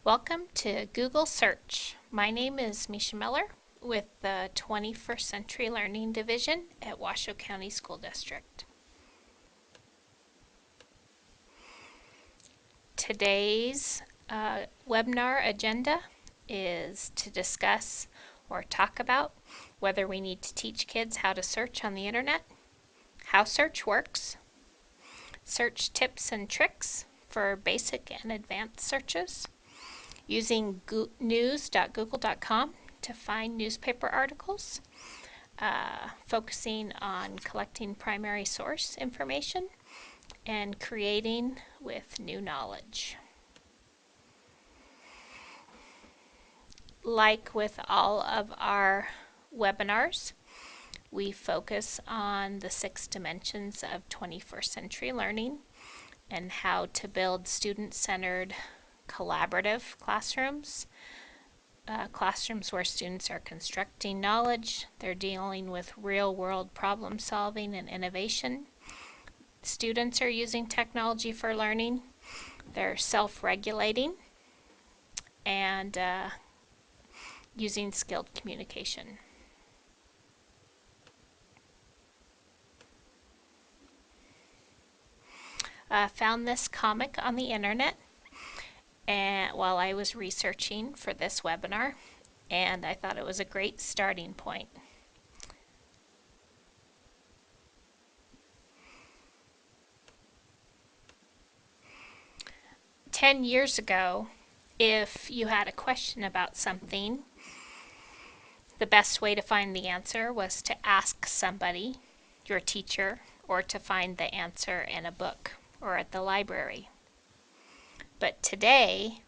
Welcome to Google Search. My name is Misha Miller with the 21st Century Learning Division at Washoe County School District. Today's webinar agenda is to discuss or talk about whether we need to teach kids how to search on the internet, how search works, search tips and tricks for basic and advanced searches, using news.google.com to find newspaper articles, focusing on collecting primary source information, and creating with new knowledge. Like with all of our webinars, we focus on the 6 dimensions of 21st century learning and how to build student-centered collaborative classrooms. Classrooms where students are constructing knowledge, they're dealing with real-world problem solving and innovation. Students are using technology for learning, they're self-regulating, and using skilled communication. Found this comic on the internet and while I was researching for this webinar, and I thought it was a great starting point. 10 years ago, if you had a question about something, the best way to find the answer was to ask somebody, your teacher, or to find the answer in a book or at the library. But today,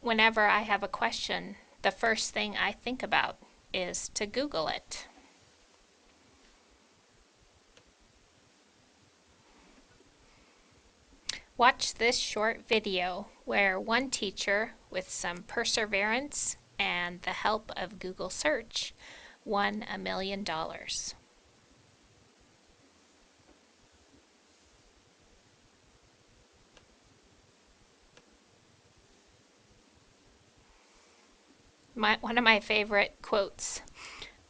whenever I have a question, the first thing I think about is to Google it. Watch this short video where one teacher, with some perseverance and the help of Google Search, won $1 million. One of my favorite quotes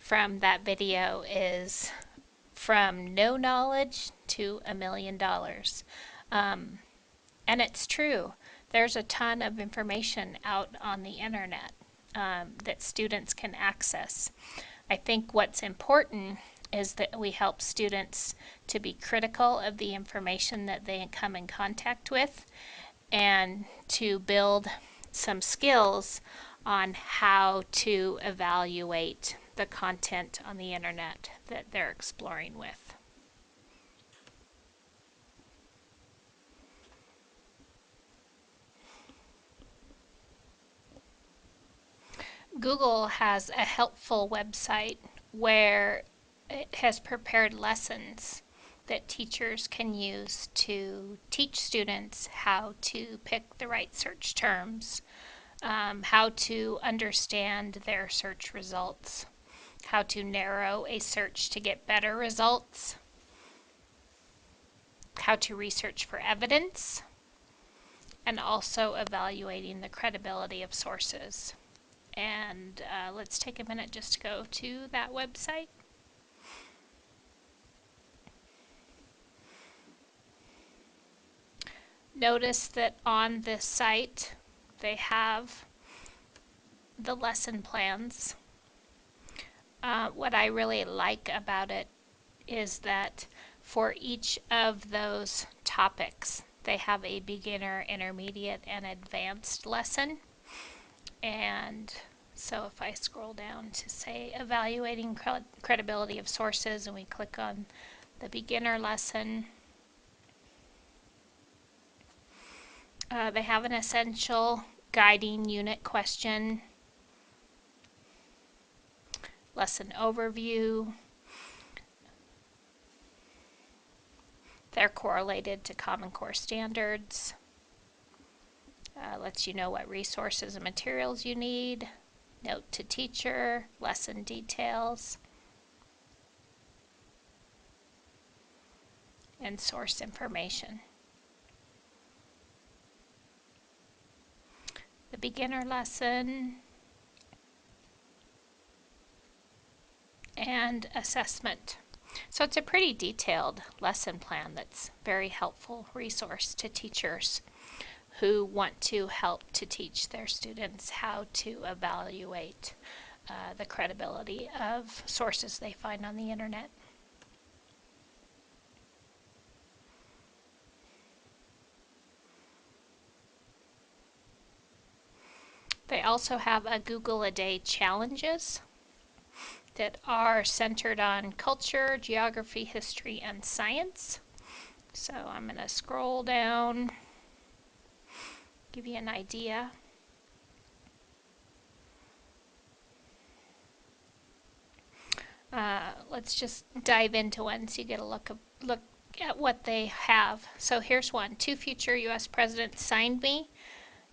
from that video is, "From no knowledge to $1 million." And it's true. There's a ton of information out on the internet that students can access. I think what's important is that we help students to be critical of the information that they come in contact with and to build some skills on how to evaluate the content on the internet that they're exploring with. Google has a helpful website where it has prepared lessons that teachers can use to teach students how to pick the right search terms, how to understand their search results, how to narrow a search to get better results, how to research for evidence, and also evaluating the credibility of sources. And let's take a minute just to go to that website. Notice that on this site they have the lesson plans. What I really like about it is that for each of those topics they have a beginner, intermediate, and advanced lesson. And so if I scroll down to say evaluating credibility of sources and we click on the beginner lesson, they have an essential guiding unit question, lesson overview. They're correlated to Common Core standards. Lets you know what resources and materials you need. Note to teacher, lesson details, and source information. the beginner lesson, and assessment. So it's a pretty detailed lesson plan that's very helpful resource to teachers who want to help to teach their students how to evaluate the credibility of sources they find on the internet. They also have a Google a Day challenges that are centered on culture, geography, history, and science. So I'm going to scroll down, give you an idea. Let's just dive into one so you get a look at what they have. So here's one. 2 future U.S. presidents signed me,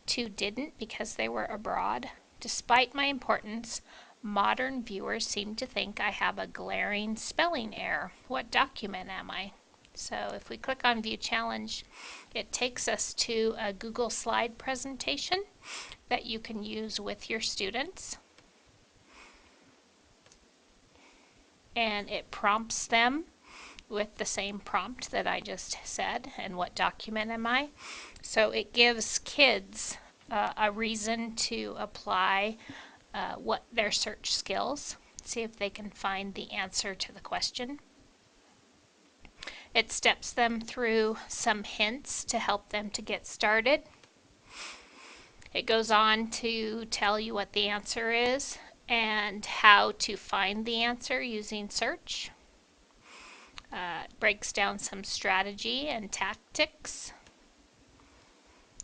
2 didn't because they were abroad. Despite my importance, modern viewers seem to think I have a glaring spelling error. What document am I? So if we click on View Challenge, it takes us to a Google slide presentation that you can use with your students. And it prompts them with the same prompt that I just said, and what document am I? So it gives kids a reason to apply what their search skills, see if they can find the answer to the question. It steps them through some hints to help them to get started. It goes on to tell you what the answer is and how to find the answer using search. Breaks down some strategy and tactics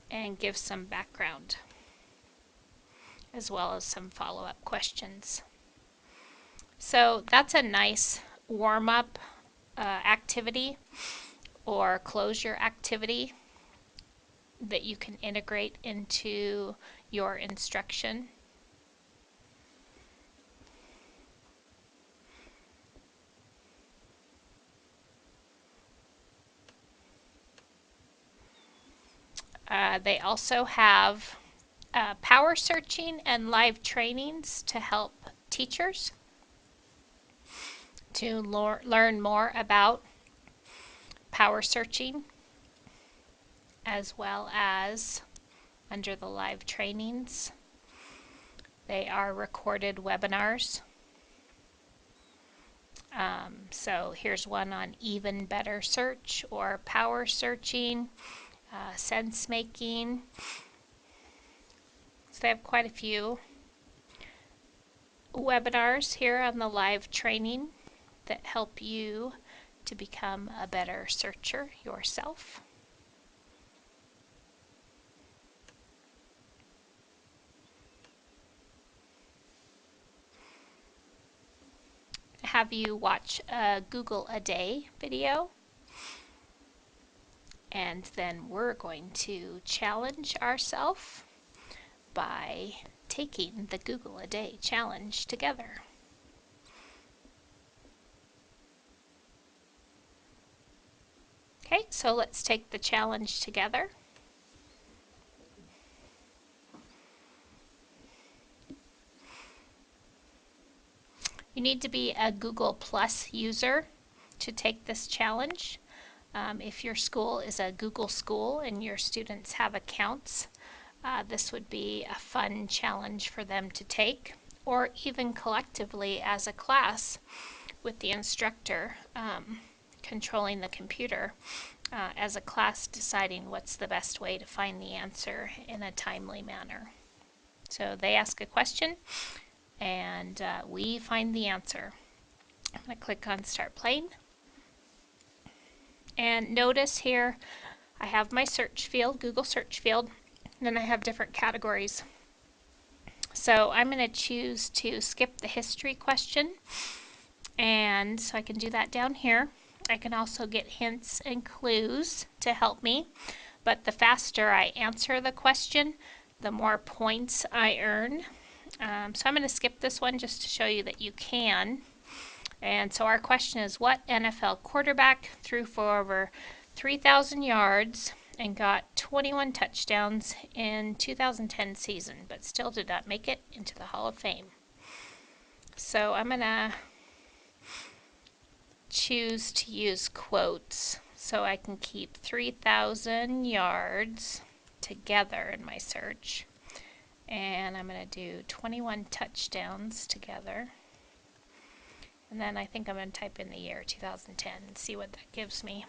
and gives some background as well as some follow-up questions. So that's a nice warm-up activity or closure activity that you can integrate into your instruction. They also have power searching and live trainings to help teachers to learn more about power searching, as well as under the live trainings, they are recorded webinars. So here's one on even better search or power searching, sense making. So they have quite a few webinars here on the live training that help you to become a better searcher yourself. Have you watch a Google a Day video, and then we're going to challenge ourselves by taking the Google a Day challenge together. Okay, so let's take the challenge together. You need to be a Google Plus user to take this challenge. If your school is a Google school and your students have accounts, this would be a fun challenge for them to take, or even collectively as a class with the instructor controlling the computer, as a class deciding what's the best way to find the answer in a timely manner. So they ask a question and we find the answer. I'm going to click on Start Playing. And notice here I have my search field, Google search field, and then I have different categories. So I'm going to choose to skip the history question, and so I can do that down here. I can also get hints and clues to help me, but the faster I answer the question, the more points I earn. So I'm going to skip this one just to show you that you can. And so our question is, what NFL quarterback threw for over 3,000 yards and got 21 touchdowns in 2010 season, but still did not make it into the Hall of Fame. So I'm going to choose to use quotes so I can keep 3,000 yards together in my search. And I'm going to do 21 touchdowns together. And then I think I'm going to type in the year 2010 and see what that gives me.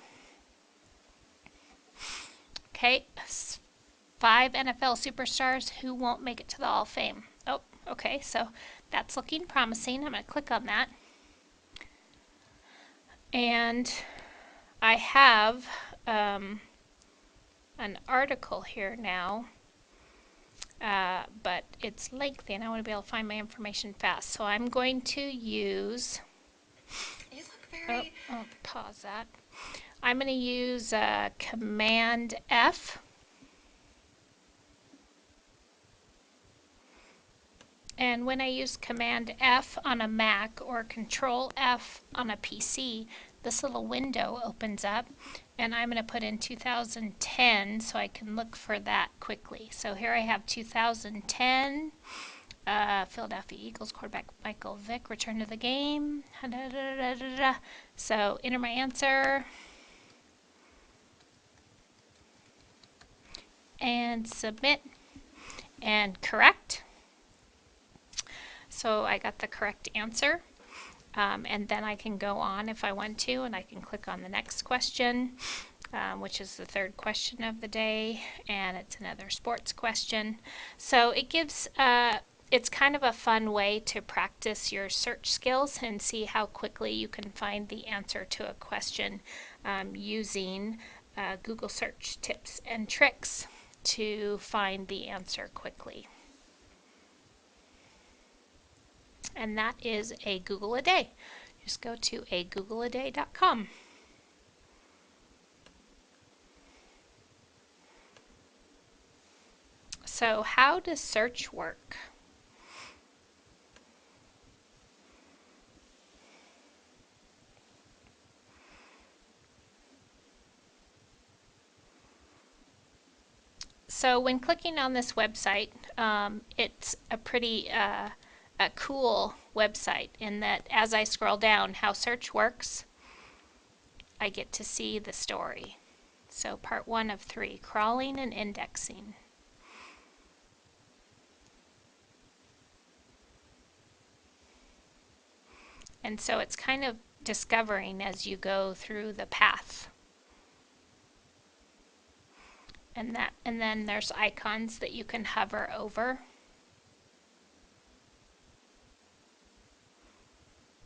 Okay, 5 NFL superstars who won't make it to the Hall of Fame. Oh, okay, so that's looking promising. I'm going to click on that. And I have an article here now, but it's lengthy and I want to be able to find my information fast. So I'm going to use, I'll pause that. I'm going to use Command F. And when I use Command F on a Mac or Control F on a PC, this little window opens up, and I'm going to put in 2010 so I can look for that quickly. So here I have 2010, Philadelphia Eagles quarterback Michael Vick returned to the game. So enter my answer and submit, and correct. So I got the correct answer. And then I can go on if I want to, and I can click on the next question, which is the third question of the day, and it's another sports question. So it gives, it's kind of a fun way to practice your search skills and see how quickly you can find the answer to a question using Google search tips and tricks to find the answer quickly. And that is a Google a Day. Just go to agoogleaday.com. So how does search work? So when clicking on this website, it's a pretty a cool website in that as I scroll down how search works, I get to see the story. So part 1 of 3, crawling and indexing. And so it's kind of discovering as you go through the path. And then there's icons that you can hover over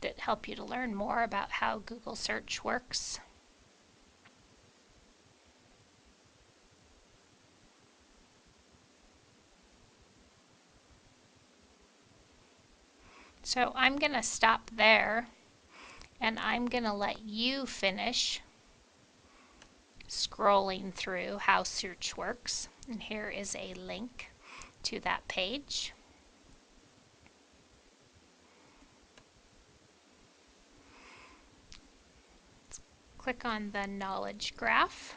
that help you to learn more about how Google search works. So I'm going to stop there, and I'm going to let you finish scrolling through how search works. And here is a link to that page. Let's click on the knowledge graph.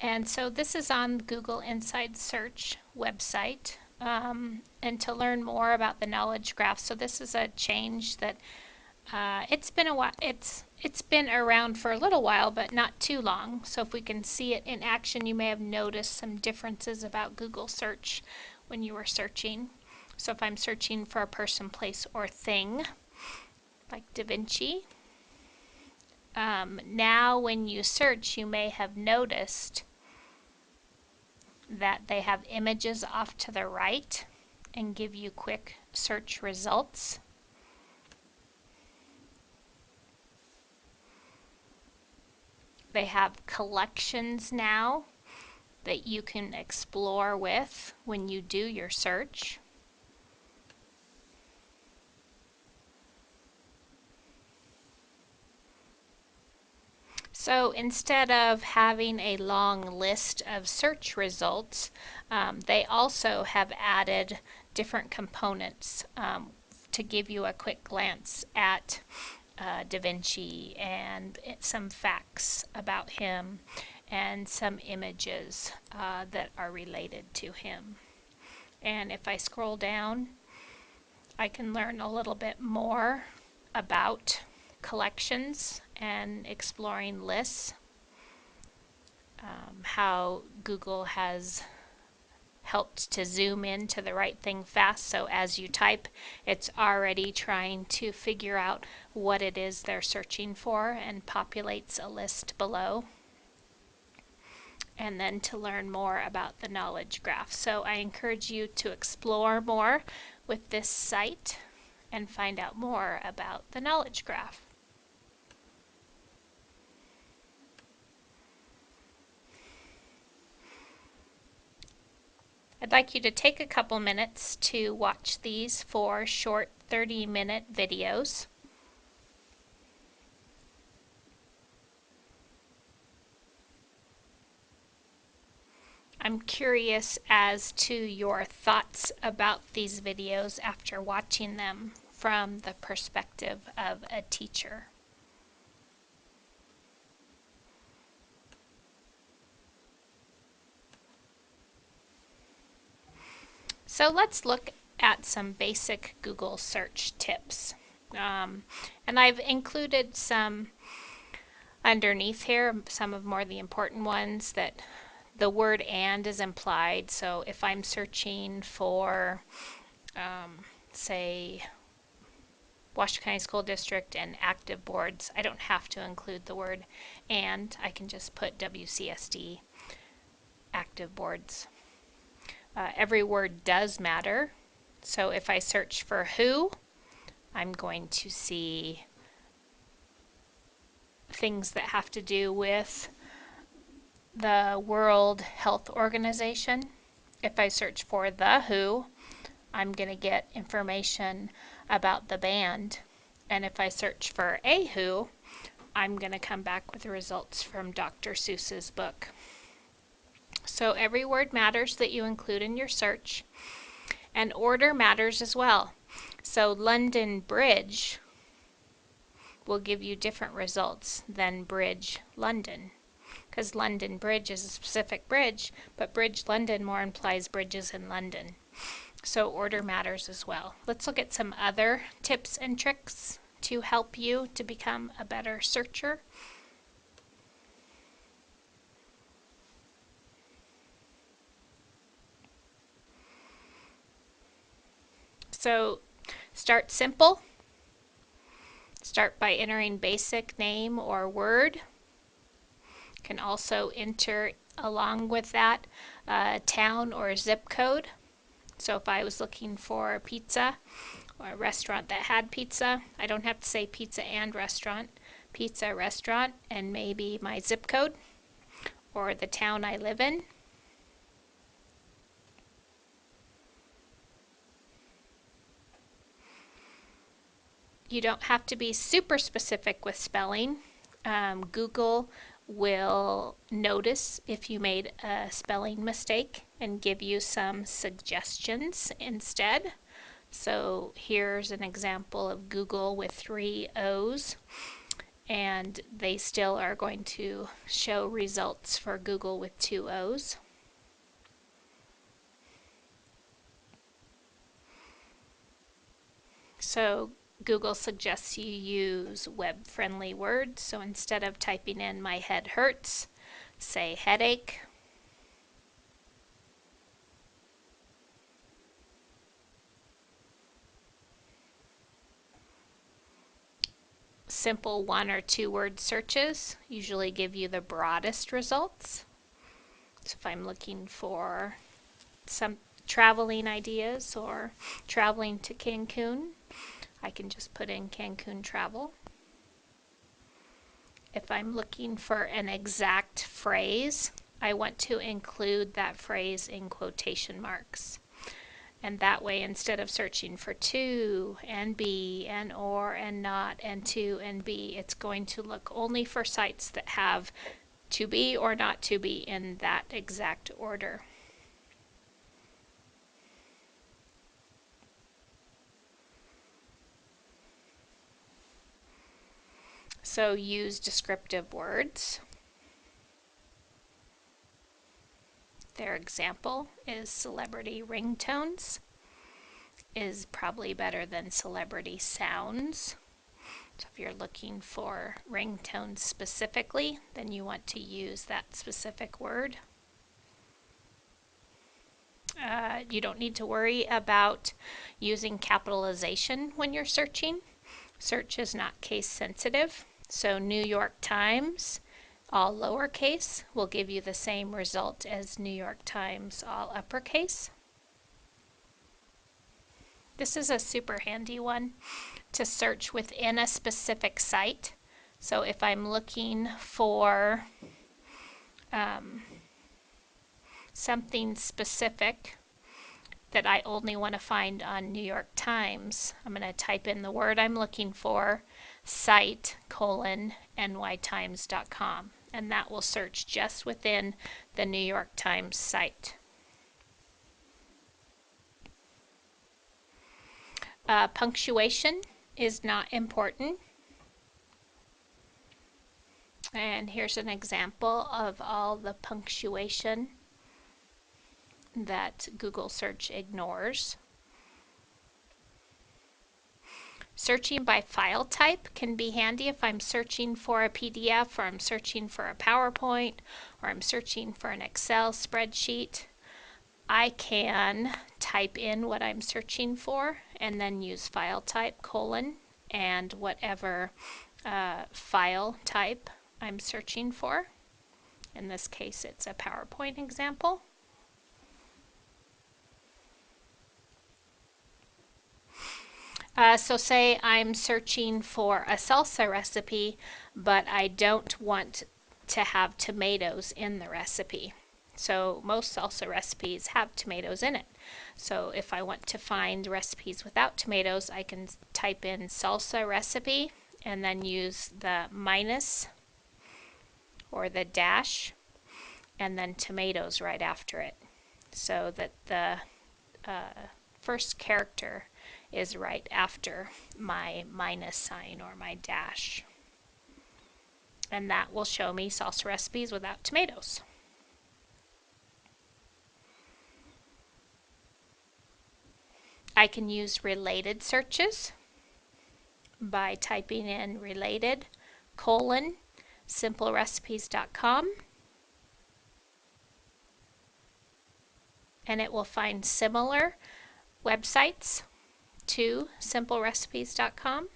And so this is on Google Inside Search website. And to learn more about the knowledge graph, so this is a change that it's been a while. It's been around for a little while, but not too long. So if we can see it in action, you may have noticed some differences about Google search when you were searching. So if I'm searching for a person, place, or thing, like Da Vinci, now when you search, you may have noticed that they have images off to the right and give you quick search results. They have collections now that you can explore with when you do your search. So instead of having a long list of search results, they also have added different components to give you a quick glance at Da Vinci and some facts about him and some images that are related to him. And if I scroll down, I can learn a little bit more about collections and exploring lists, how Google has helped to zoom into the right thing fast, so as you type, it's already trying to figure out what it is they're searching for and populates a list below. And then to learn more about the knowledge graph. So I encourage you to explore more with this site and find out more about the knowledge graph. I'd like you to take a couple minutes to watch these 4 short 30-minute videos. I'm curious as to your thoughts about these videos after watching them from the perspective of a teacher. So let's look at some basic Google search tips. And I've included some underneath here, some of more the important ones that the word "and" is implied. So if I'm searching for, say, Washoe County School District and active boards, I don't have to include the word "and." I can just put WCSD active boards. Every word does matter. So if I search for "who," I'm going to see things that have to do with the World Health Organization. If I search for "The Who," I'm going to get information about the band. And if I search for "A Who," I'm going to come back with the results from Dr. Seuss's book. So every word matters that you include in your search, and order matters as well. So London Bridge will give you different results than Bridge London, because London Bridge is a specific bridge, but Bridge London more implies bridges in London. So order matters as well. Let's look at some other tips and tricks to help you to become a better searcher. So start simple. Start by entering basic name or word. You can also enter along with that town or zip code. So if I was looking for pizza or a restaurant that had pizza, I don't have to say pizza and restaurant. Pizza, restaurant, and maybe my zip code or the town I live in. You don't have to be super specific with spelling. Google will notice if you made a spelling mistake and give you some suggestions instead. So here's an example of Google with 3 O's, and they still are going to show results for Google with 2 O's. So Google suggests you use web-friendly words. So instead of typing in "my head hurts," say "headache." Simple 1 or 2 word searches usually give you the broadest results. So if I'm looking for some traveling ideas or traveling to Cancun, I can just put in Cancun travel. If I'm looking for an exact phrase, I want to include that phrase in quotation marks. And that way, instead of searching for "to" and "be" and "or" and "not" and "to" and "be," it's going to look only for sites that have "to be" or "not to be" in that exact order. So use descriptive words. Their example is celebrity ringtones is probably better than celebrity sounds. So if you're looking for ringtones specifically, then you want to use that specific word. You don't need to worry about using capitalization when you're searching. Search is not case sensitive. So New York Times, all lowercase, will give you the same result as New York Times, all uppercase. This is a super handy one to search within a specific site. So if I'm looking for something specific that I only want to find on New York Times, I'm going to type in the word I'm looking for, site, nytimes.com, and that will search just within the New York Times site. Punctuation is not important. And here's an example of all the punctuation that Google search ignores. Searching by file type can be handy if I'm searching for a PDF, or I'm searching for a PowerPoint, or I'm searching for an Excel spreadsheet. I can type in what I'm searching for and then use file type : and whatever file type I'm searching for. In this case, it's a PowerPoint example. So say I'm searching for a salsa recipe, but I don't want to have tomatoes in the recipe. So most salsa recipes have tomatoes in it. So if I want to find recipes without tomatoes, I can type in salsa recipe and then use the minus or the dash and then tomatoes right after it, so that the first character is right after my minus sign or my dash. And that will show me salsa recipes without tomatoes. I can use related searches by typing in related : simplerecipes.com, and it will find similar websites to simplerecipes.com.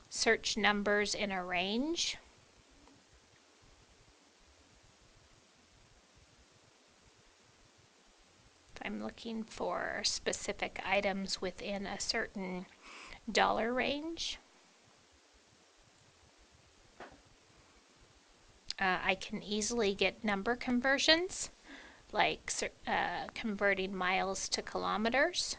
Search numbers in a range. If I'm looking for specific items within a certain dollar range, I can easily get number conversions, like converting miles to kilometers.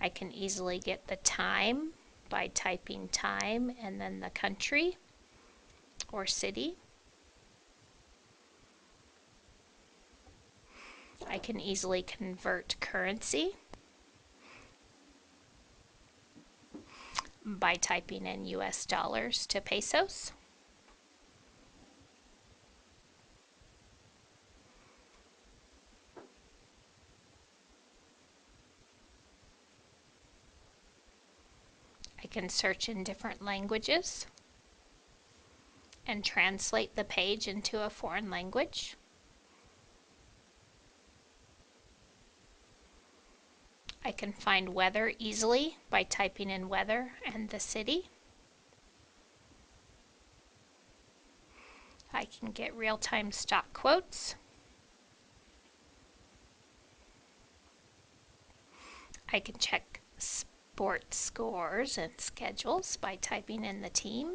I can easily get the time by typing time and then the country or city. I can easily convert currency by typing in US dollars to pesos. I can search in different languages and translate the page into a foreign language. I can find weather easily by typing in weather and the city. I can get real-time stock quotes. I can check sports scores and schedules by typing in the team.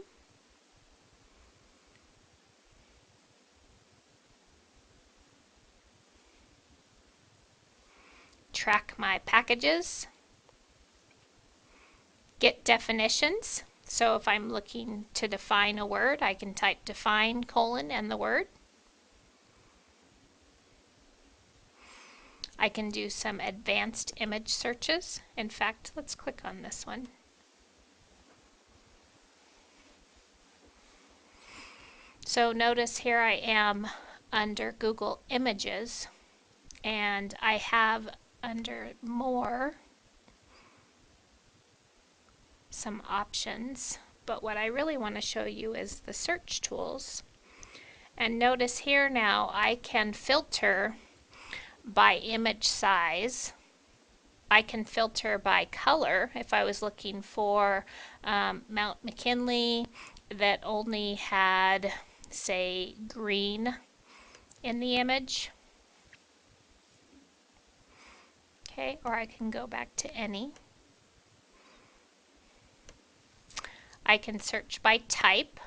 Track my packages. Get definitions. So if I'm looking to define a word, I can type define : and the word. I can do some advanced image searches. In fact, let's click on this one. So notice here I am under Google Images, and I have under More some options, but what I really want to show you is the search tools. And notice here now I can filter by image size. I can filter by color if I was looking for Mount McKinley that only had, say, green in the image. Okay, or I can go back to any. I can search by type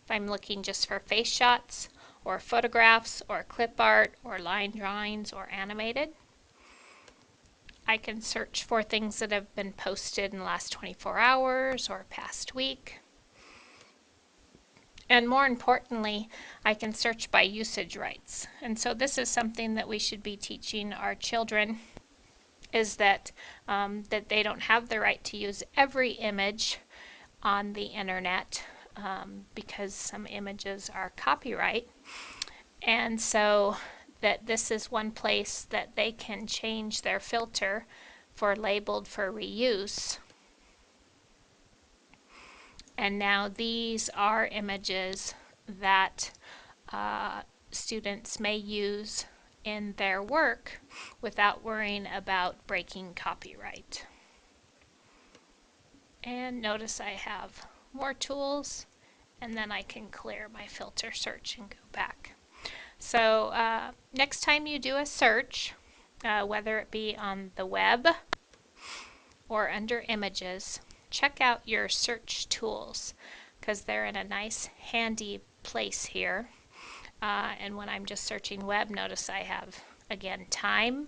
if I'm looking just for face shots or photographs or clip art or line drawings or animated. I can search for things that have been posted in the last 24 hours or past week. And more importantly, I can search by usage rights. And so this is something that we should be teaching our children, is that that they don't have the right to use every image on the internet because some images are copyright. And so that this is one place that they can change their filter for labeled for reuse. And now these are images that students may use in their work without worrying about breaking copyright. And notice I have more tools, and then I can clear my filter search and go back. So next time you do a search, whether it be on the web or under images, check out your search tools because they're in a nice handy place here. And when I'm just searching web, notice I have, again, time.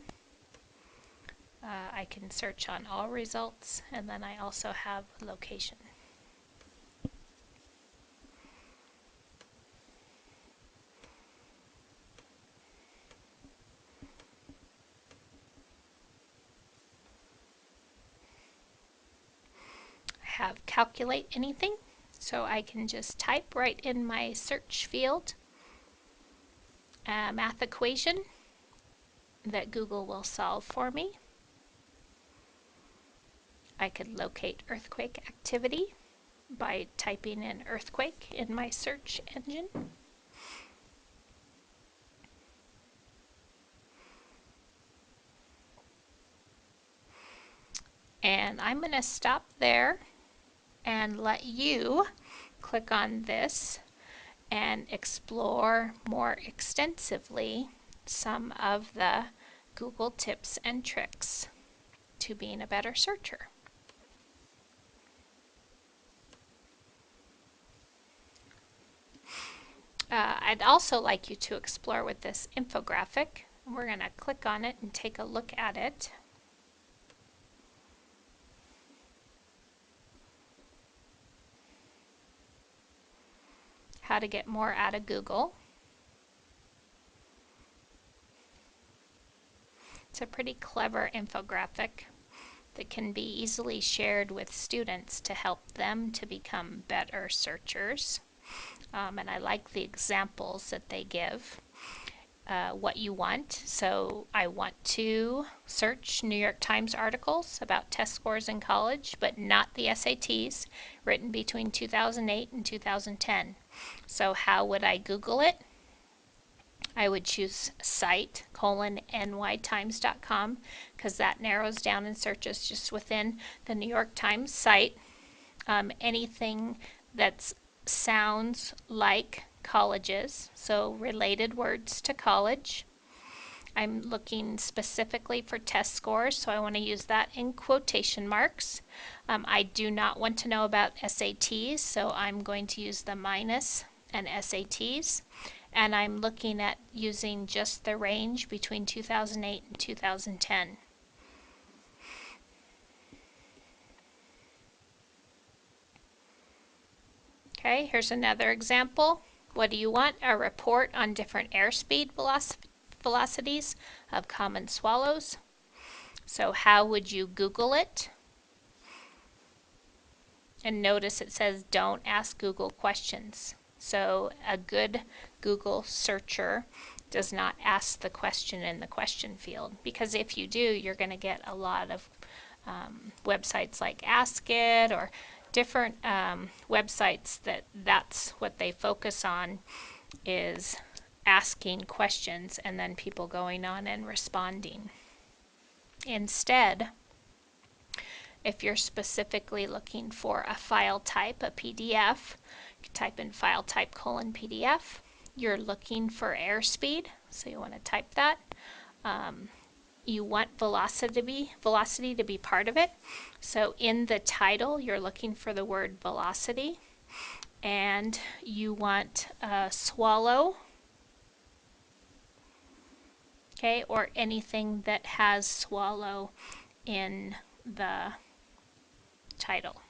I can search on all results, and then I also have location. I have calculate anything, so I can just type right in my search field a math equation that Google will solve for me. I could locate earthquake activity by typing in earthquake in my search engine. And I'm going to stop there and let you click on this and explore more extensively some of the Google tips and tricks to being a better searcher. I'd also like you to explore with this infographic. We're going to click on it and take a look at it. How to get more out of Google. It's a pretty clever infographic that can be easily shared with students to help them to become better searchers. And I like the examples that they give. What you want. So I want to search New York Times articles about test scores in college, but not the SATs, written between 2008 and 2010. So how would I Google it? I would choose cite : nytimes.com because that narrows down and searches just within the New York Times site. Anything that sounds like colleges, so related words to college. I'm looking specifically for test scores, so I want to use that in quotation marks. I do not want to know about SATs, so I'm going to use the minus and SATs. And I'm looking at using just the range between 2008 and 2010. Okay, here's another example. What do you want? A report on different airspeed velocities of common swallows. So how would you Google it? And notice it says don't ask Google questions. So a good Google searcher does not ask the question in the question field, because if you do, you're going to get a lot of websites like Ask It or different websites that's what they focus on, is asking questions and then people going on and responding. Instead, if you're specifically looking for a file type, a PDF, you type in file type :PDF. You're looking for airspeed, so you want to type that. You want velocity to be part of it. So in the title, you're looking for the word velocity, and you want swallow, okay, or anything that has swallow in the title.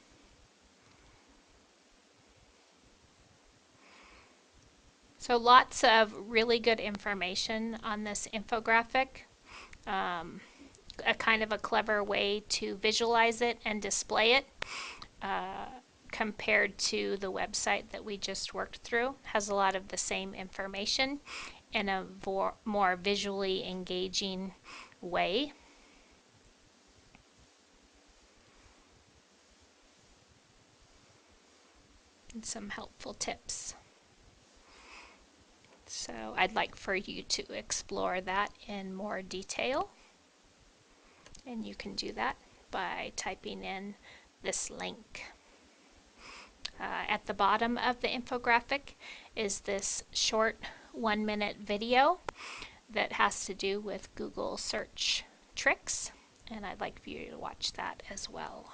So lots of really good information on this infographic. A kind of a clever way to visualize it and display it, compared to the website that we just worked through. Has a lot of the same information in a more visually engaging way. And some helpful tips. So I'd like for you to explore that in more detail. And you can do that by typing in this link. At the bottom of the infographic is this short 1-minute video that has to do with Google search tricks, and I'd like for you to watch that as well.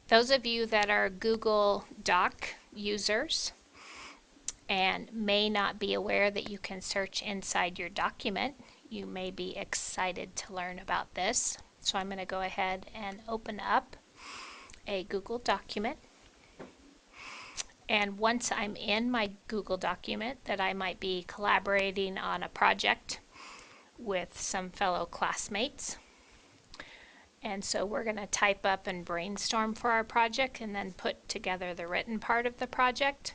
Those of you that are Google Doc users and may not be aware that you can search inside your document, you may be excited to learn about this. So I'm going to go ahead and open up a Google document. And once I'm in my Google document that I might be collaborating on a project with some fellow classmates, and so we're going to type up and brainstorm for our project and then put together the written part of the project.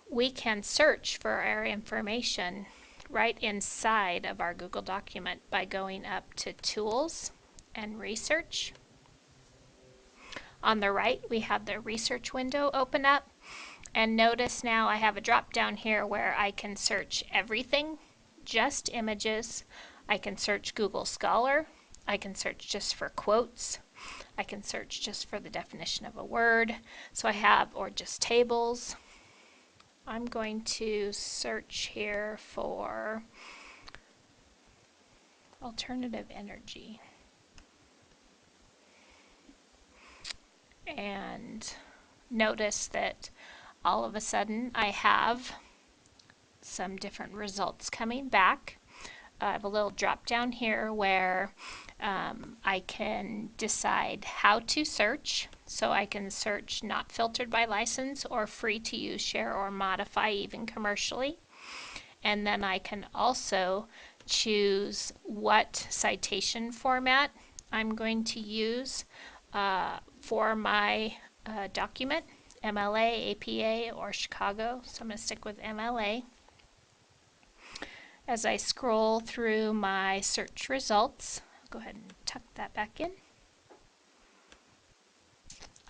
We can search for our information right inside of our Google document by going up to Tools and Research. On the right, we have the research window open up, and notice now I have a drop down here where I can search everything, just images. I can search Google Scholar. I can search just for quotes. I can search just for the definition of a word. So I have, or just tables. I'm going to search here for alternative energy. And notice that all of a sudden I have some different results coming back. I have a little drop down here where I can decide how to search. So I can search not filtered by license or free to use, share, or modify even commercially. And then I can also choose what citation format I'm going to use for my document, MLA, APA, or Chicago. So I'm going to stick with MLA. As I scroll through my search results, I'll go ahead and tuck that back in.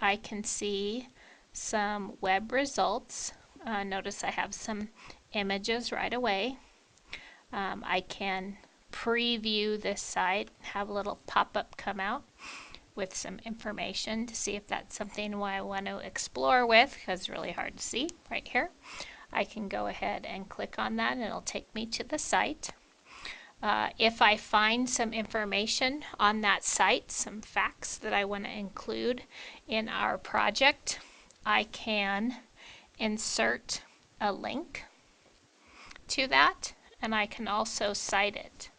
I can see some web results. Notice I have some images right away. I can preview this site, have a little pop-up come out with some information to see if that's something I want to explore with, because it's really hard to see right here. I can go ahead and click on that and it'll take me to the site. If I find some information on that site, some facts that I want to include in our project, I can insert a link to that, and I can also cite it.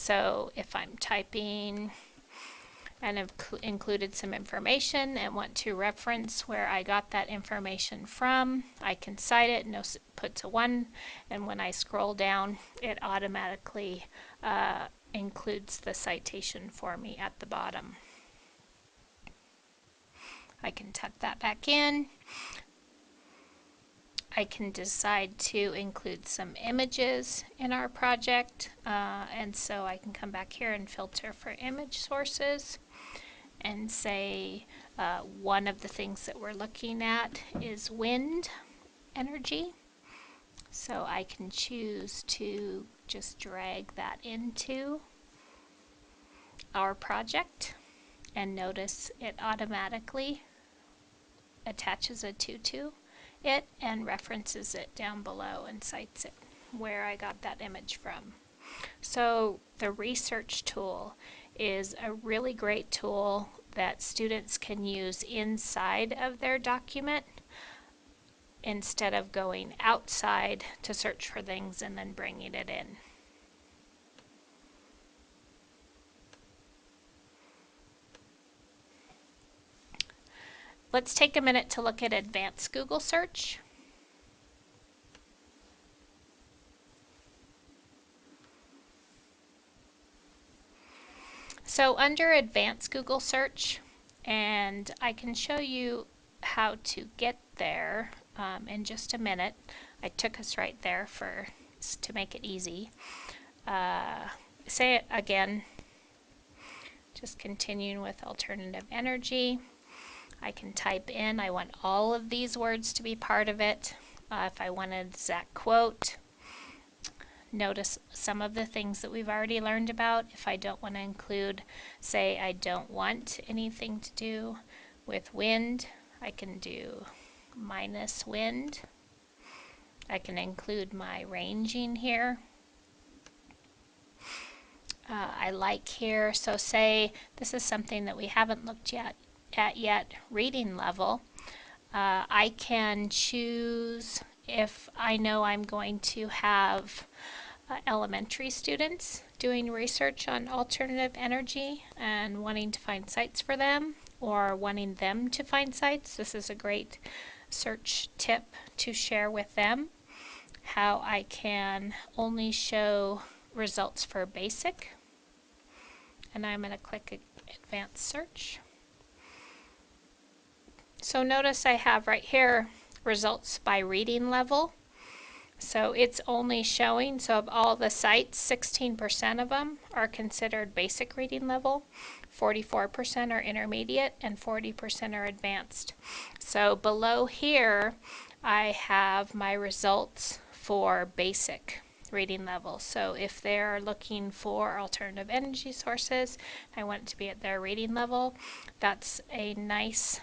So if I'm typing and have included some information and want to reference where I got that information from, I can cite it, put to 1, and when I scroll down, it automatically includes the citation for me at the bottom. I can tuck that back in. I can decide to include some images in our project, and so I can come back here and filter for image sources and say one of the things that we're looking at is wind energy. So I can choose to just drag that into our project, and notice it automatically attaches a to it and references it down below and cites it where I got that image from. So the research tool is a really great tool that students can use inside of their document instead of going outside to search for things and then bringing it in. Let's take a minute to look at advanced Google search. So under advanced Google search, and I can show you how to get there in just a minute. I took us right there to make it easy. Say it again, just continuing with alternative energy. I can type in, I want all of these words to be part of it. If I wanted exact quote, notice some of the things that we've already learned about. If I don't want to include, say I don't want anything to do with wind, I can do minus wind. I can include my ranging here. I like here, so say this is something that we haven't looked at yet, reading level. I can choose if I know I'm going to have elementary students doing research on alternative energy and wanting to find sites for them, or wanting them to find sites. This is a great search tip to share with them, how I can only show results for basic, and I'm going to click advanced search. So notice I have right here results by reading level. So it's only showing, so of all the sites, 16% of them are considered basic reading level, 44% are intermediate, and 40% are advanced. So below here, I have my results for basic reading level. So if they're looking for alternative energy sources, I want it to be at their reading level. That's a nice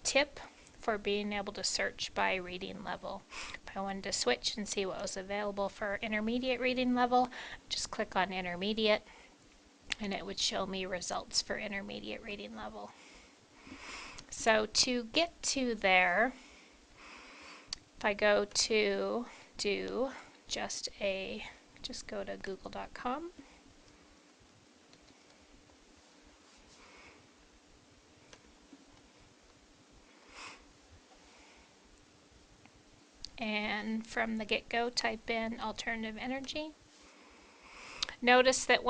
tip for being able to search by reading level. If I wanted to switch and see what was available for intermediate reading level, just click on intermediate and it would show me results for intermediate reading level. So to get to there, if I go to do just go to google.com. And from the get-go, type in alternative energy. Notice that